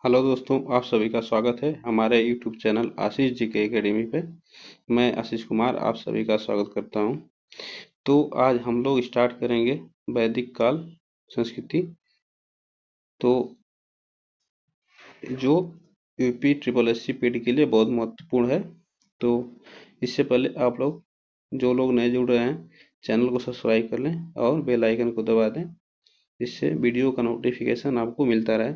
Hello दोस्तों, आप सभी का स्वागत है हमारे यूट्यूब चैनल आशीष जी के एकेडमी पे। मैं आशीष कुमार आप सभी का स्वागत करता हूं। तो आज हम लोग स्टार्ट करेंगे वैदिक काल संस्कृति, तो जो यूपी ट्रिपल एससी पीडी के लिए बहुत महत्वपूर्ण है। तो इससे पहले आप लोग, जो लोग नए जुड़ रहे हैं, चैनल को सब्सक्राइब कर लें और बेल आइकन को दबा दें, जिससे वीडियो का नोटिफिकेशन आपको मिलता रहे।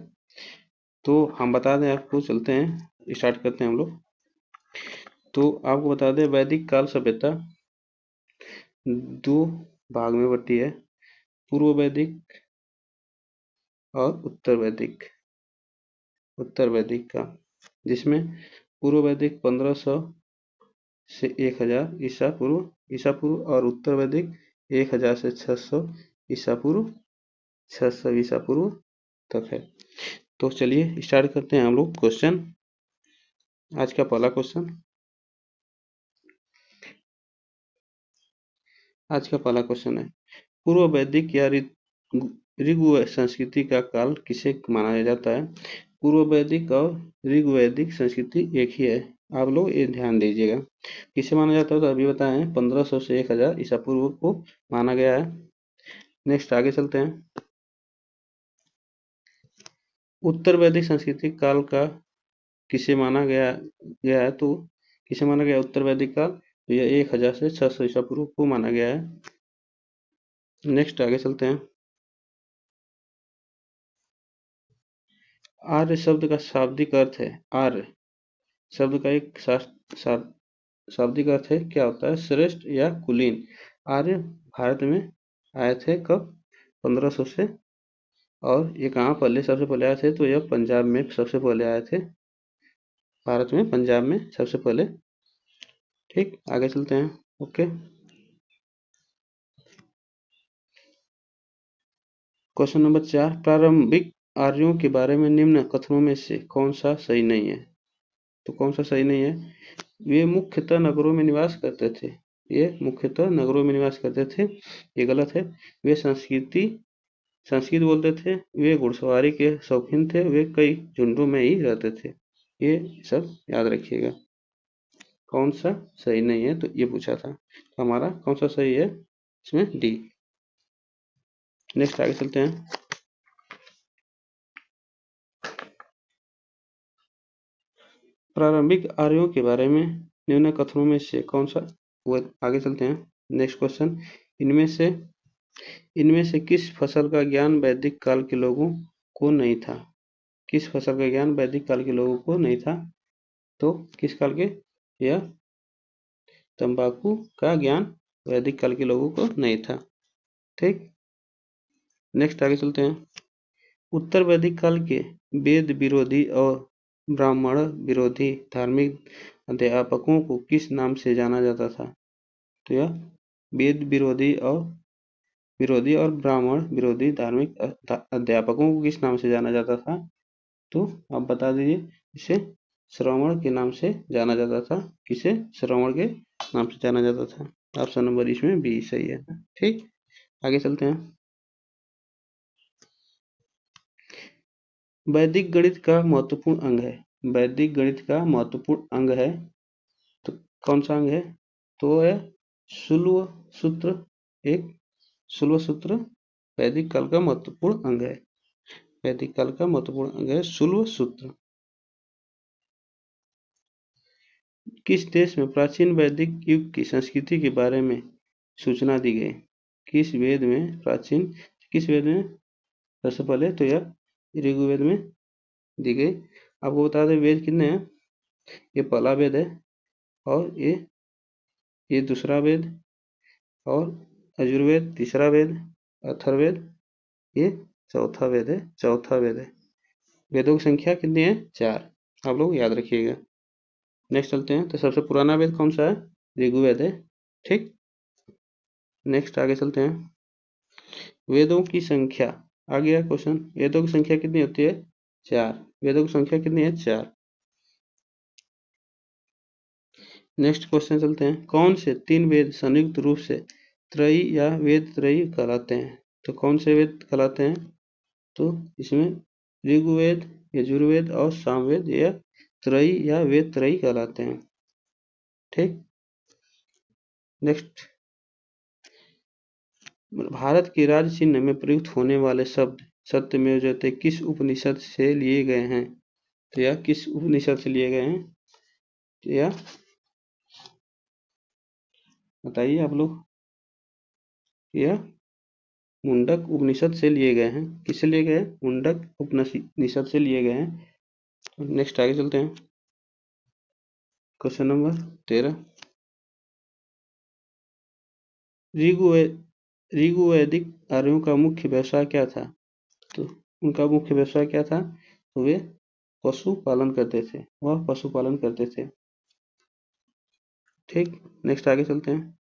तो हम बता दें आपको, चलते हैं स्टार्ट करते हैं हम लोग। तो आपको बता दें, वैदिक काल सभ्यता दो भाग में बटी है, पूर्व वैदिक और उत्तर वैदिक का, जिसमें पूर्व वैदिक 1500 से 1000 ईसा पूर्व और उत्तर वैदिक 1000 से 600 ईसा पूर्व 600 ईसा पूर्व तक है। तो चलिए स्टार्ट करते हैं हम लोग क्वेश्चन। आज का पहला क्वेश्चन, है पूर्व वैदिक या ऋग्वेद संस्कृति का काल किसे माना जाता है। पूर्व वैदिक और ऋग्वैदिक संस्कृति एक ही है, आप लोग ये ध्यान दीजिएगा। किसे माना जाता है तो अभी बताएं, 1500 से 1000 ईसा पूर्व को माना गया है। नेक्स्ट आगे चलते हैं। उत्तर वैदिक संस्कृति काल का किसे माना गया है, तो किसे माना गया उत्तर वैदिक काल, तो यह 1000 से 600 ईसा पूर्व को माना गया है। नेक्स्ट आगे चलते हैं। आर्य शब्द का शाब्दिक अर्थ है, आर्य शब्द का एक शाब्दिक अर्थ है, क्या होता है, श्रेष्ठ या कुलीन। आर्य भारत में आए थे कब, 1500 से, और ये कहाँ पहले सबसे पहले आए थे, तो यह पंजाब में सबसे पहले आए थे, भारत में पंजाब में सबसे पहले। ठीक, आगे चलते हैं। ओके, क्वेश्चन नंबर 4, प्रारंभिक आर्यों के बारे में निम्न कथनों में से कौन सा सही नहीं है। तो कौन सा सही नहीं है, वे मुख्यतः नगरों में निवास करते थे, ये गलत है। वे संस्कृत बोलते थे, वे घुड़सवारी के शौकीन थे, वे कई झुंडों में ही रहते थे। ये सब याद रखिएगा। कौन सा सही नहीं है, तो ये पूछा था, तो हमारा कौन सा सही है, इसमें डी। नेक्स्ट आगे चलते हैं। प्रारंभिक आर्यों के बारे में निम्न कथनों में से कौन सा, वो आगे चलते हैं। नेक्स्ट क्वेश्चन, इनमें से किस फसल का ज्ञान वैदिक काल के लोगों को नहीं था। किस फसल का ज्ञान वैदिक काल के लोगों को नहीं था, तो किस काल के, यह तंबाकू का ज्ञान वैदिक काल के लोगों को नहीं था। ठीक, नेक्स्ट आगे चलते हैं। उत्तर वैदिक काल के वेद विरोधी और ब्राह्मण विरोधी धार्मिक अध्यापकों को किस नाम से जाना जाता था। तो यह वेद विरोधी और ब्राह्मण विरोधी धार्मिक अध्यापकों को किस नाम से जाना जाता था, तो आप बता दीजिए। इसे श्रवण के नाम से जाना जाता था, किसे, श्रवण के नाम से जाना जाता था। ऑप्शन नंबर इसमें बी सही है। ठीक, आगे चलते हैं। वैदिक गणित का महत्वपूर्ण अंग है, वैदिक गणित का महत्वपूर्ण अंग है, तो कौन सा अंग है, तो है शुल्व सूत्र। एक शुल्व सूत्र वैदिक काल का महत्वपूर्ण अंग है, वैदिक काल का महत्वपूर्ण अंग है शुल्व सूत्र। किस देश में प्राचीन वैदिक युग की संस्कृति के बारे में सूचना दी गई। किस वेद में सबसे पहले, तो यह ऋग्वेद में दी गई। आपको बता दें वेद कितने हैं, ये पहला वेद है, और ये दूसरा वेद, और यजुर्वेद तीसरा वेद, अथर्ववेद ये चौथा वेद है। वेदों की संख्या कितनी है, 4, आप लोग याद रखिएगा। नेक्स्ट चलते हैं। तो सबसे पुराना वेद कौन सा है, ऋग्वेद है। ठीक, नेक्स्ट आगे चलते हैं। वेदों की संख्या, आ गया क्वेश्चन, वेदों की संख्या कितनी होती है, 4। वेदों की संख्या कितनी है, 4। नेक्स्ट क्वेश्चन चलते हैं। कौन से 3 वेद संयुक्त रूप से त्रयी या वेद त्रयी कहलाते हैं। तो कौन से वेद कहलाते हैं, तो इसमें ऋग्वेद, यजुर्वेद और सामवेद यह त्रयी या वेद त्रयी कहलाते हैं। ठीक, नेक्स्ट, भारत के राज्य चिन्ह में प्रयुक्त होने वाले शब्द सत्यमेव जयते किस उपनिषद से लिए गए हैं? तो यह किस उपनिषद से लिए गए हैं? तो यह बताइए आप लोग। यह मुंडक उपनिषद से लिए गए हैं। किससे लिए गए हैं? मुंडक उपनिषद से लिए गए हैं। नेक्स्ट आगे चलते हैं। क्वेश्चन नंबर 13, ऋग्वैदिक आर्यों का मुख्य व्यवसाय क्या था? तो उनका मुख्य व्यवसाय क्या था? तो वे पशु पालन करते थे, वह पशुपालन करते थे। ठीक, नेक्स्ट आगे चलते हैं।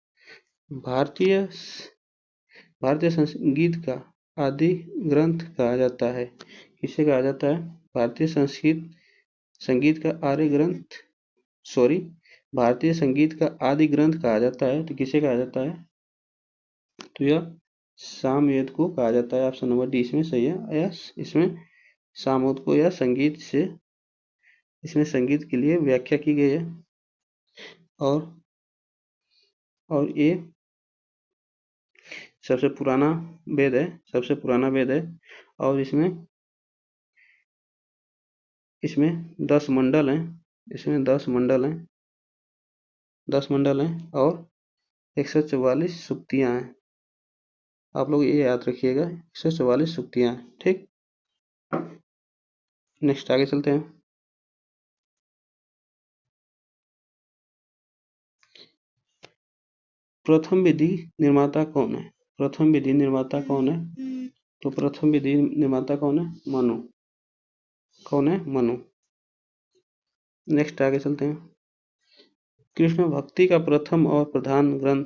भारतीय संगीत का आदि ग्रंथ कहा जाता है। किसे कहा जाता है? भारतीय संगीत का आर्य ग्रंथ, सॉरी, भारतीय संगीत का आदि ग्रंथ कहा जाता है। तो किसे कहा जाता है? तो यह सामवेद को कहा जाता है। ऑप्शन नंबर डी इसमें सही है। यस, इसमें सामवेद को या संगीत से, इसमें संगीत के लिए व्याख्या की गई है। और ये सबसे पुराना वेद है, सबसे पुराना वेद है। और इसमें 10 मंडल हैं, इसमें 10 मंडल हैं, 10 मंडल हैं और 144 सूक्तियाँ हैं। आप लोग ये याद रखिएगा, 144 सूक्तियाँ हैं। ठीक, नेक्स्ट आगे चलते हैं। प्रथम विधि निर्माता कौन है? प्रथम विधि निर्माता कौन है? तो प्रथम विधि निर्माता कौन है? मनु। कौन है? मनु। नेक्स्ट आगे चलते हैं। कृष्ण भक्ति का प्रथम और प्रधान ग्रंथ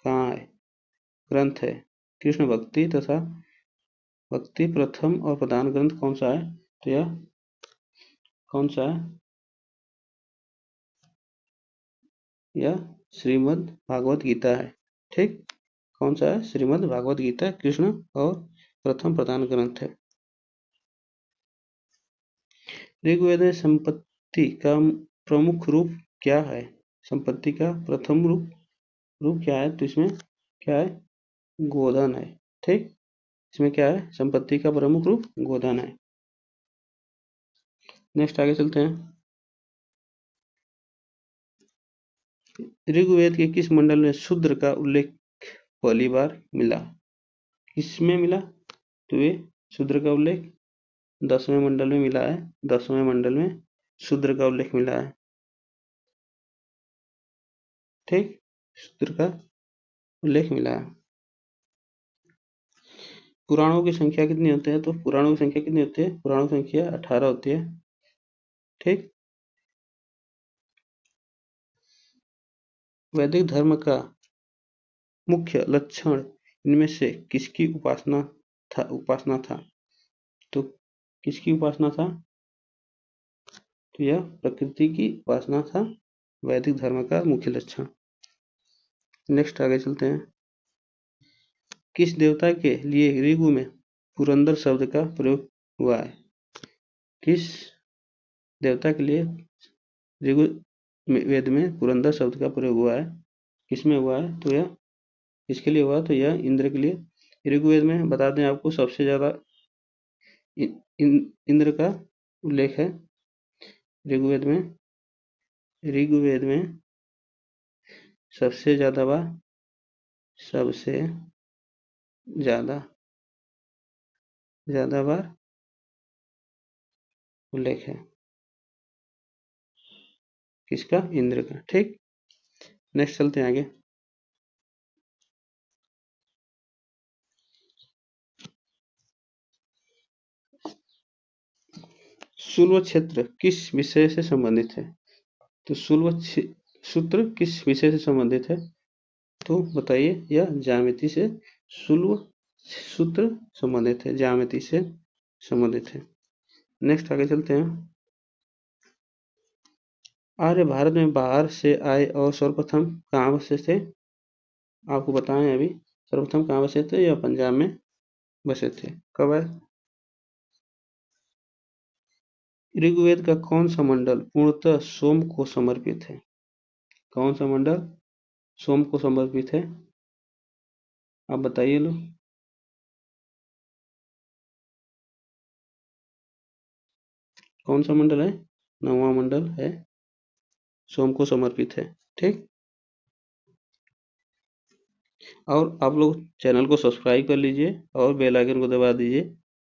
कहाँ है? ग्रंथ है कृष्ण भक्ति तथा भक्ति प्रथम और प्रधान ग्रंथ कौन सा है? तो यह कौन सा है? यह श्रीमद् भागवत गीता है। ठीक, कौन सा है? श्रीमद् भागवत गीता कृष्ण और प्रथम प्रधान ग्रंथ है। ऋग्वेद में संपत्ति का प्रमुख रूप क्या है? संपत्ति का प्रथम रूप क्या है? तो इसमें क्या है? गोधन है। ठीक, इसमें क्या है? संपत्ति का प्रमुख रूप गोधन है। नेक्स्ट आगे चलते हैं। ऋग्वेद के किस मंडल में शूद्र का उल्लेख पहली बार मिला? किसमें मिला? तो ये शूद्र का उल्लेख 10वें मंडल में मिला है। 10वें मंडल में शूद्र का उल्लेख मिला है। ठीक, शूद्र का उल्लेख मिला है। पुराणों की संख्या कितनी होती है? तो पुराणों की संख्या कितनी होती है? पुराणों की संख्या 18 होती है। ठीक, वैदिक धर्म का मुख्य लक्षण इनमें से किसकी उपासना था? तो किसकी उपासना था? तो यह प्रकृति की उपासना था वैदिक धर्म का मुख्य लक्षण। नेक्स्ट आगे चलते हैं। किस देवता के लिए ऋगु में पुरंदर शब्द का प्रयोग हुआ है? किस देवता के लिए ऋगु वेद में पुरंदर शब्द का प्रयोग हुआ है? किसमें हुआ है? तो यह किसके लिए हुआ? तो यह इंद्र के लिए। ऋग्वेद में बता दें आपको, सबसे ज्यादा इंद्र का उल्लेख है ऋग्वेद में सबसे ज्यादा बार उल्लेख है किसका? इंद्र का। ठीक, नेक्स्ट चलते हैं आगे। शुल्व क्षेत्र किस विषय से संबंधित है? तो शुल्व सूत्र किस विषय से संबंधित है? तो बताइए। यह ज्यामिति से शुल्व सूत्र संबंधित है, ज्यामिति से संबंधित है। नेक्स्ट आगे चलते हैं। आर्य भारत में बाहर से आए और सर्वप्रथम कहाँ बसे थे? आपको बताएं अभी। सर्वप्रथम कहाँ बसे थे? यह पंजाब में बसे थे। कब आए? ऋग्वेद का कौन सा मंडल पूर्णतः सोम को समर्पित है? कौन सा मंडल सोम को समर्पित है? आप बताइए लोग। कौन सा मंडल है? 9वां मंडल है, सोम को समर्पित है। ठीक, और आप लोग चैनल को सब्सक्राइब कर लीजिए और बेल आइकन को दबा दीजिए,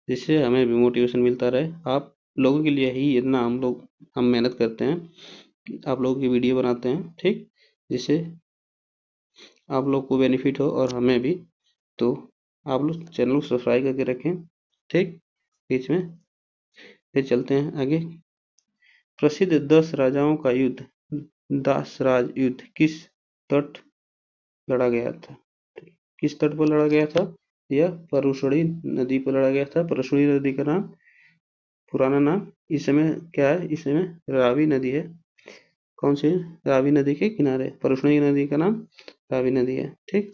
जिससे हमें भी मोटिवेशन मिलता रहे। आप लोगों के लिए ही इतना हम मेहनत करते हैं, आप लोगों की वीडियो बनाते हैं, ठीक, जिससे आप लोग को बेनिफिट हो और हमें भी। तो आप लोग चैनल को सब्सक्राइब करके रखें, ठीक। बीच में फिर चलते हैं आगे। प्रसिद्ध 10 राजाओं का युद्ध, दासराज युद्ध किस तट लड़ा गया था? किस तट पर लड़ा गया था? यह परुशणी नदी पर लड़ा गया था। परुशणी नदी का नाम, पुराना नाम इस समय क्या है? इस समय रावी नदी है। कौन सी? रावी नदी के किनारे परुशणी नदी का नाम रावी नदी है। ठीक,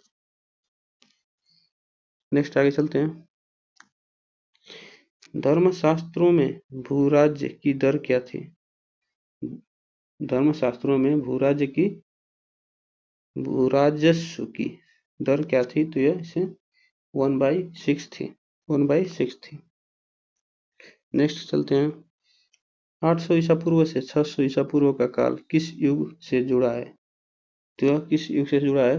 नेक्स्ट आगे चलते हैं। धर्मशास्त्रों में भूराज्य की दर क्या थी? धर्मशास्त्रों में भूराजस्व की दर क्या थी? तो यह इसे 1/6 थी। 1/6 थी। नेक्स्ट चलते हैं। 800 ईसा पूर्व से 600 ईसा पूर्व का काल किस युग से जुड़ा है? तो यह किस युग से जुड़ा है?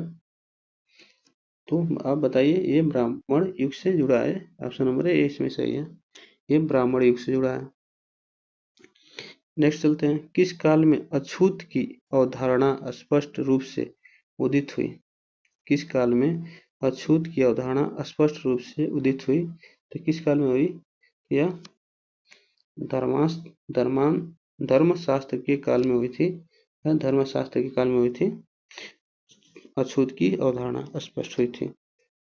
तो आप बताइए। ये ब्राह्मण युग से जुड़ा है। ऑप्शन नंबर ए इसमें सही है, ये ब्राह्मण युग से जुड़ा है। नेक्स्ट चलते हैं। किस काल में अछूत की अवधारणा स्पष्ट रूप से उदित हुई? किस काल में अछूत की अवधारणा स्पष्ट रूप से उदित हुई? तो किस काल में हुई? यह धर्मशास्त्र के काल में हुई थी। धर्मशास्त्र के काल में हुई थी, अछूत की अवधारणा स्पष्ट हुई थी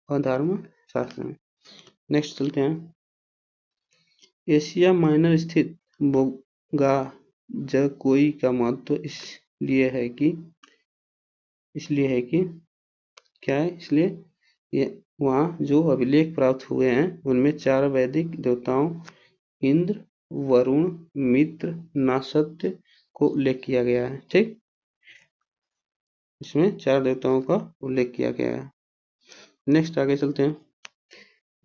और धर्मशास्त्र में। नेक्स्ट चलते हैं। एशिया माइनर स्थित बोगाजकोई का महत्व इसलिए है कि क्या है? इसलिए ये वहाँ जो अभिलेख प्राप्त हुए हैं उनमें 4 वैदिक देवताओं इंद्र, वरुण, मित्र, नासत्य को उल्लेख किया गया है। ठीक, इसमें 4 देवताओं का उल्लेख किया गया है। नेक्स्ट आगे चलते हैं।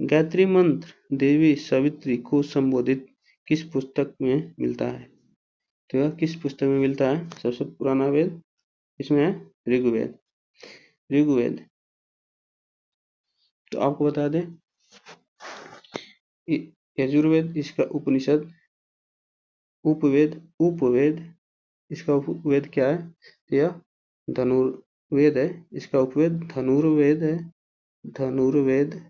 गायत्री मंत्र देवी सावित्री को संबोधित किस पुस्तक में मिलता है? तो यह किस पुस्तक में मिलता है? सबसे पुराना वेद इसमें है ऋग्वेद। ऋग्वेद तो आपको बता दें, यजुर्वेद इसका उपनिषद, उपवेद इसका उपवेद क्या है? यह धनुर्वेद है। इसका उपवेद धनुर्वेद है। धनुर्वेद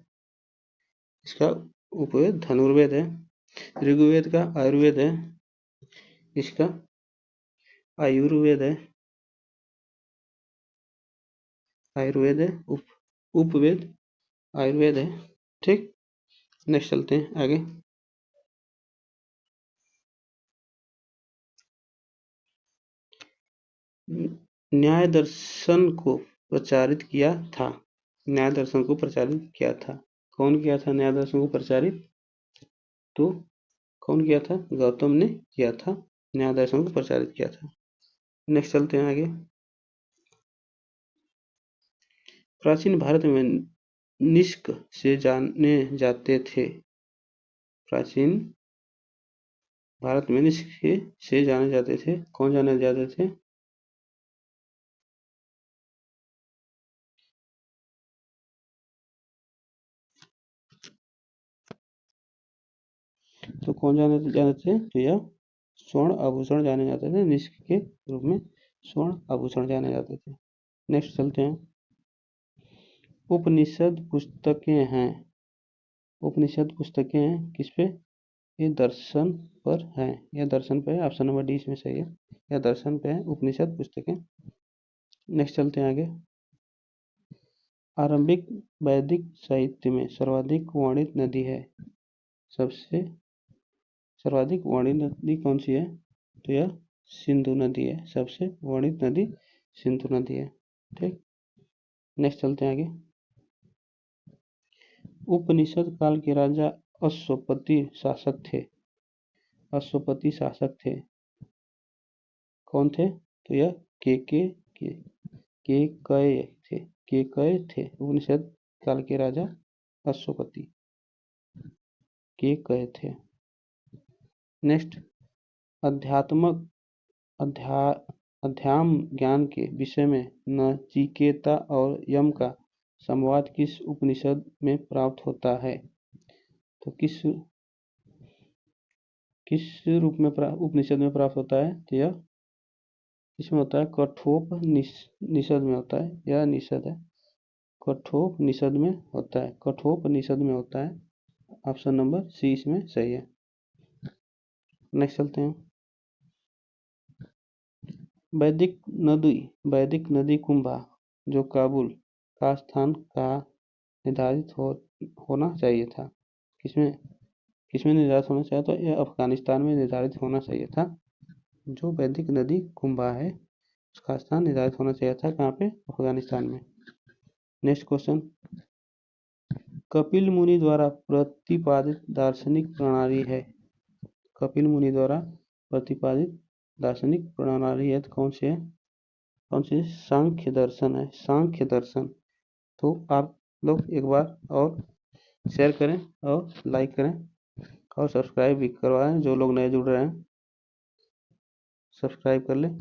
इसका उपवेद धनुर्वेद है। ऋग्वेद का आयुर्वेद है। इसका आयुर्वेद है। आयुर्वेद है। उपवेद आयुर्वेद है। ठीक, नेक्स्ट चलते हैं आगे। न्याय दर्शन को प्रचारित किया था। न्याय दर्शन को प्रचारित किया था। कौन किया था न्याय दर्शन को प्रचारित? तो कौन किया था? गौतम ने किया था, न्याय दर्शन को प्रचारित किया था। नेक्स्ट चलते हैं आगे। प्राचीन भारत में निष्क से जाने जाते थे। प्राचीन भारत में निष्क से जाने जाते थे। कौन जाने जाते थे? तो कौन जाने जाते थे? तो यह स्वर्ण आभूषण जाने जाते थे। निष्क के रूप में स्वर्ण आभूषण जाने जाते थे। नेक्स्ट चलते हैं। उपनिषद पुस्तकें हैं। उपनिषद पुस्तकें हैं किस पे? ये दर्शन पर है। यह दर्शन पे है। ऑप्शन नंबर डी इसमें सही है। यह दर्शन पे है उपनिषद पुस्तकें। नेक्स्ट चलते हैं आगे। आरंभिक वैदिक साहित्य में सर्वाधिक वर्णित नदी है। सबसे सर्वाधिक वर्णित नदी कौन सी है? तो यह सिंधु नदी है। सबसे वर्णित नदी सिंधु नदी है। ठीक, नेक्स्ट चलते हैं आगे। उपनिषद काल के राजा अश्वपति शासक थे। अश्वपति शासक थे? कौन थे? तो यह केकय थे। केकय थे उपनिषद काल के राजा अश्वपति केकय थे। नेक्स्ट, अध्यात्मक अध्यात्म ज्ञान के विषय में नचिकेता और यम का संवाद किस उपनिषद में प्राप्त होता है? तो किस रूप में उपनिषद में प्राप्त होता है? तो यह इसमें होता है कठोपनिषद में होता है। यह निषद है, कठोपनिषद में होता है। कठोपनिषद में होता है। ऑप्शन नंबर सी इसमें सही है। नेक्स्ट चलते हैं। वैदिक नदी कुंभा जो काबुल का स्थान का निर्धारित होना चाहिए था? किसमें निर्धारित होना चाहिए? तो यह अफगानिस्तान में निर्धारित होना चाहिए था। जो वैदिक नदी कुंभा है उसका स्थान निर्धारित होना चाहिए था। कहाँ पे? अफगानिस्तान में। नेक्स्ट क्वेश्चन, कपिल मुनि द्वारा प्रतिपादित दार्शनिक प्रणाली है? कपिल मुनि द्वारा प्रतिपादित दार्शनिक प्रणाली है तो कौन सी है? कौन सी? सांख्य दर्शन है। सांख्य दर्शन। तो आप लोग एक बार और शेयर करें और लाइक करें और सब्सक्राइब भी करवाएं। जो लोग नए जुड़ रहे हैं सब्सक्राइब कर लें।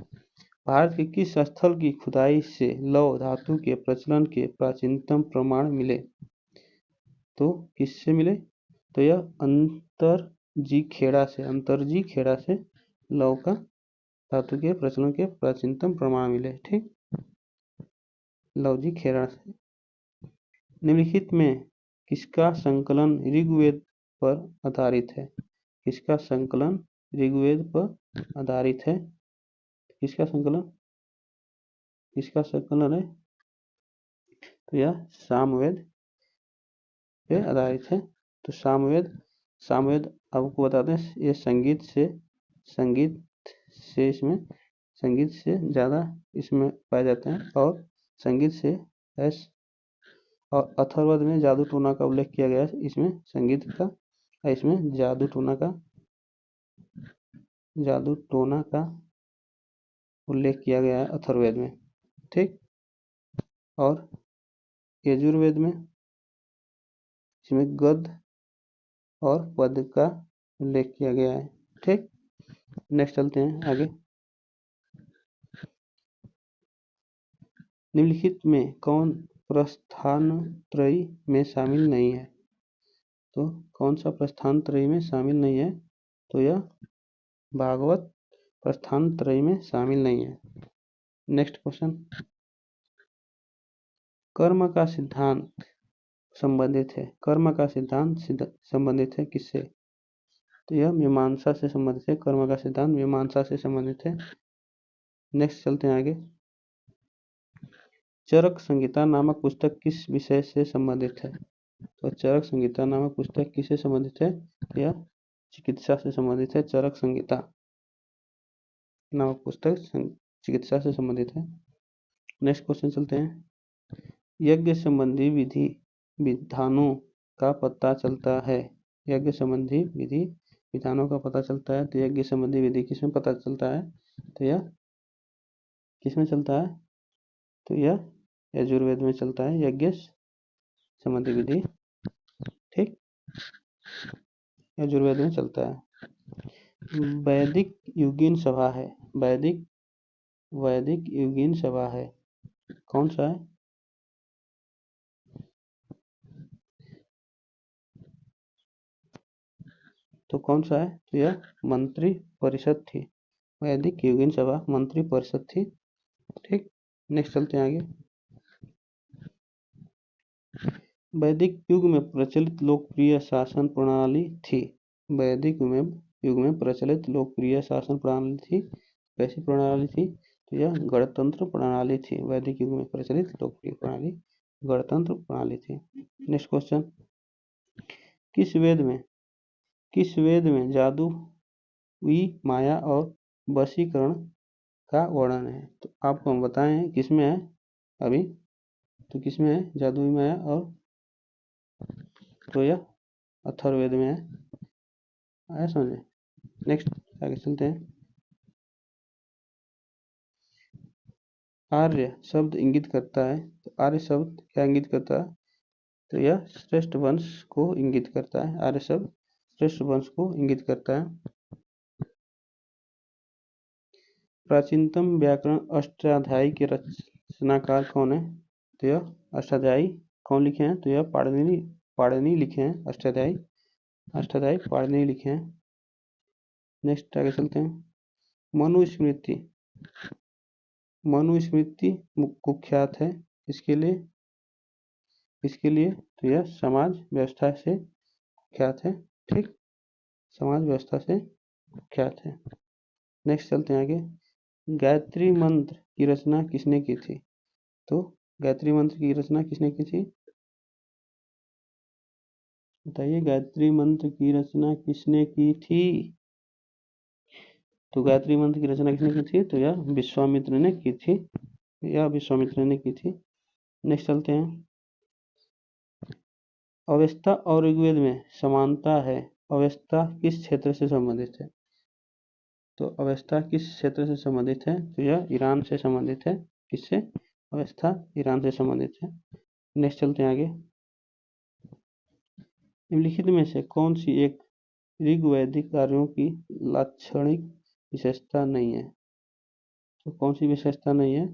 भारत के किस स्थल की खुदाई से लौह धातु के प्रचलन के प्राचीनतम प्रमाण मिले? तो किससे मिले? तो यह अंतरजी खेड़ा से लौह का धातु के प्रचलन के प्राचीनतम प्रमाण मिले। ठीक, लौहजी खेड़ा से। निम्नलिखित में किसका संकलन ऋग्वेद पर आधारित है? किसका संकलन ऋग्वेद पर आधारित है? किसका संकलन है? तो यह सामवेद पे आधारित है। तो सामवेद आपको बताते हैं ये संगीत से ज़्यादा इसमें पाए जाते हैं और संगीत से और अथर्ववेद में जादू टोना का उल्लेख किया गया है। इसमें संगीत का, इसमें जादू टोना का उल्लेख किया गया है अथर्ववेद में। ठीक, और यजुर्वेद में इसमें गद्य और पद्य का उल्लेख किया गया है। ठीक, नेक्स्ट चलते हैं आगे। निम्नलिखित में कौन प्रस्थानत्रयी में शामिल नहीं है? तो कौन सा प्रस्थानत्रयी में शामिल नहीं है? तो यह भागवत प्रस्थानत्रयी में शामिल नहीं है। नेक्स्ट क्वेश्चन, कर्म का सिद्धांत संबंधित है? कर्म का सिद्धांत संबंधित है किससे? तो यह मीमांसा से संबंधित है। कर्म का सिद्धांत मीमांसा से संबंधित है। नेक्स्ट चलते हैं आगे। चरक संहिता नामक पुस्तक किस विषय से संबंधित है? तो चरक संहिता नामक पुस्तक किससे संबंधित है? यह चिकित्सा से संबंधित है। चरक संहिता नामक पुस्तक चिकित्सा से संबंधित है। नेक्स्ट क्वेश्चन चलते हैं। यज्ञ संबंधी विधानों का पता चलता है? यज्ञ संबंधी विधानों का पता चलता है। तो यज्ञ संबंधी विधि किसमें पता चलता है? तो यह किसमें चलता है? तो यह यजुर्वेद में चलता है, यज्ञ संबंधी विधि। ठीक, यजुर्वेद में चलता है। वैदिक युगीन सभा है। वैदिक युगीन सभा है कौन सा है? तो कौन सा है? तो यह मंत्री परिषद थी। वैदिक युगीन सभा मंत्री परिषद थी। ठीक, नेक्स्ट चलते हैं आगे। वैदिक युग में प्रचलित लोकप्रिय शासन प्रणाली थी? वैदिक युग में प्रचलित लोकप्रिय शासन प्रणाली थी। कैसी प्रणाली थी? तो यह गणतंत्र प्रणाली थी। वैदिक युग में प्रचलित लोकप्रिय प्रणाली गणतंत्र प्रणाली थी। नेक्स्ट क्वेश्चन, किस वेद में जादू, माया और वशीकरण का वर्णन है? तो आपको हम बताएं किसमें है अभी। तो किसमें है? जादू, माया और, तो यह अथर्ववेद में है। आया समझे? नेक्स्ट आगे चलते हैं। आर्य शब्द इंगित करता है, तो आर्य शब्द क्या इंगित करता है, तो यह श्रेष्ठ वंश को इंगित करता है। आर्य शब्द श्रेष्ठ वंश को इंगित करता है। प्राचीनतम व्याकरण अष्टाध्यायी के रचनाकार कौन है, तो यह अष्टाध्यायी कौन लिखे हैं, तो यह पाणिनि लिखे हैं। अष्टाध्यायी पाणिनि लिखे हैं। नेक्स्ट आगे चलते हैं। मनुस्मृति कुख्यात है इसके लिए तो यह समाज व्यवस्था से कुख्यात है। ठीक, समाज व्यवस्था से कुख्यात है। नेक्स्ट चलते हैं आगे। गायत्री मंत्र की रचना किसने की थी, तो गायत्री मंत्र की रचना किसने की थी, बताइए गायत्री मंत्र की रचना किसने की थी, तो गायत्री मंत्र की रचना किसने की थी, तो यह विश्वामित्र ने की थी। नेक्स्ट चलते हैं। अवस्था और ऋग्वेद में समानता है, अवस्था किस क्षेत्र से संबंधित है, तो अवस्था किस क्षेत्र से संबंधित है, तो यह ईरान से संबंधित है। किससे, अवस्था ईरान से संबंधित है। नेक्स्ट चलते हैं आगे। निम्नलिखित में से कौन सी एक ऋग्वैदिक कार्यों की लाक्षणिक विशेषता नहीं है, तो कौन सी विशेषता नहीं है,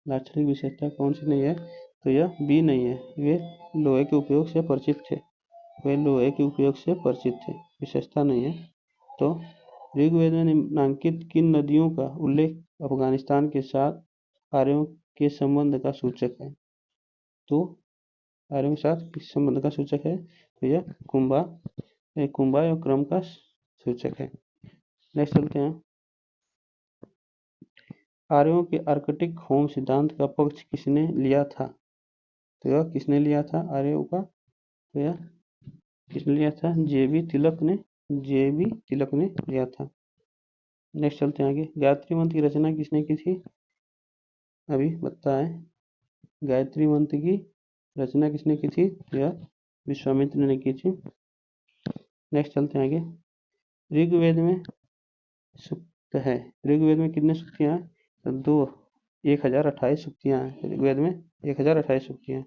लाक्षणिक विशेषता कौन सी नहीं है, तो यह बी नहीं है। वे लोहे के उपयोग से परिचित थे, विशेषता नहीं है। तो ऋग्वेद में निम्नांकित किन नदियों का उल्लेख अफगानिस्तान के साथ आर्यों के संबंध का सूचक है, तो आर्यों के साथ किस संबंध का सूचक है, तो यह कुंभा या क्रम का सूचक है। नेक्स्ट चलते हैं। आर्यों के आर्कटिक होम सिद्धांत का पक्ष किसने लिया था, तो यह किसने लिया था आर्यों का, तो यह किसने लिया था, जे.बी. तिलक ने लिया था। नेक्स्ट चलते हैं आगे। गायत्री मंत्र की रचना किसने की थी, अभी बताएं, गायत्री मंत्र की रचना किसने की थी, यह विश्वामित्र ने की थी। नेक्स्ट चलते हैं आगे। ऋग्वेद में सूक्त है, ऋग्वेद में कितने सूक्तियां हैं, तो 1028 सूक्तियां हैं ऋग्वेद में, 1028 सूक्तियां।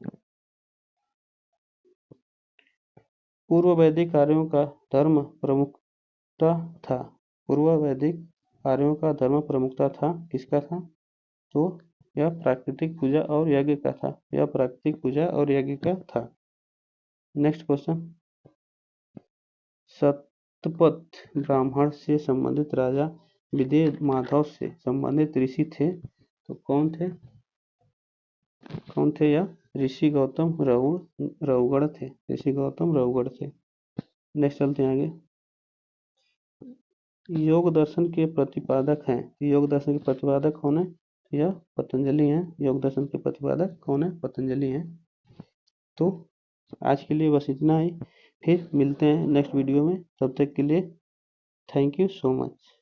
पूर्व वैदिक आर्यों का धर्म प्रमुखता था, पूर्व वैदिक आर्यों का धर्म प्रमुखता था, किसका था, तो यह प्राकृतिक पूजा और यज्ञ का था। Next question. सतपथ ब्राह्मण से संबंधित राजा विदेह माधव से संबंधित ऋषि थे, तो कौन थे यह ऋषि गौतम रघुगण थे। नेक्स्ट चलते हैं आगे। योग दर्शन के प्रतिपादक कौन है, यह पतंजलि हैं। योग दर्शन के प्रतिपादक कौन है, पतंजलि हैं। तो आज के लिए बस इतना ही, फिर मिलते हैं नेक्स्ट वीडियो में, तब तक के लिए थैंक यू सो मच।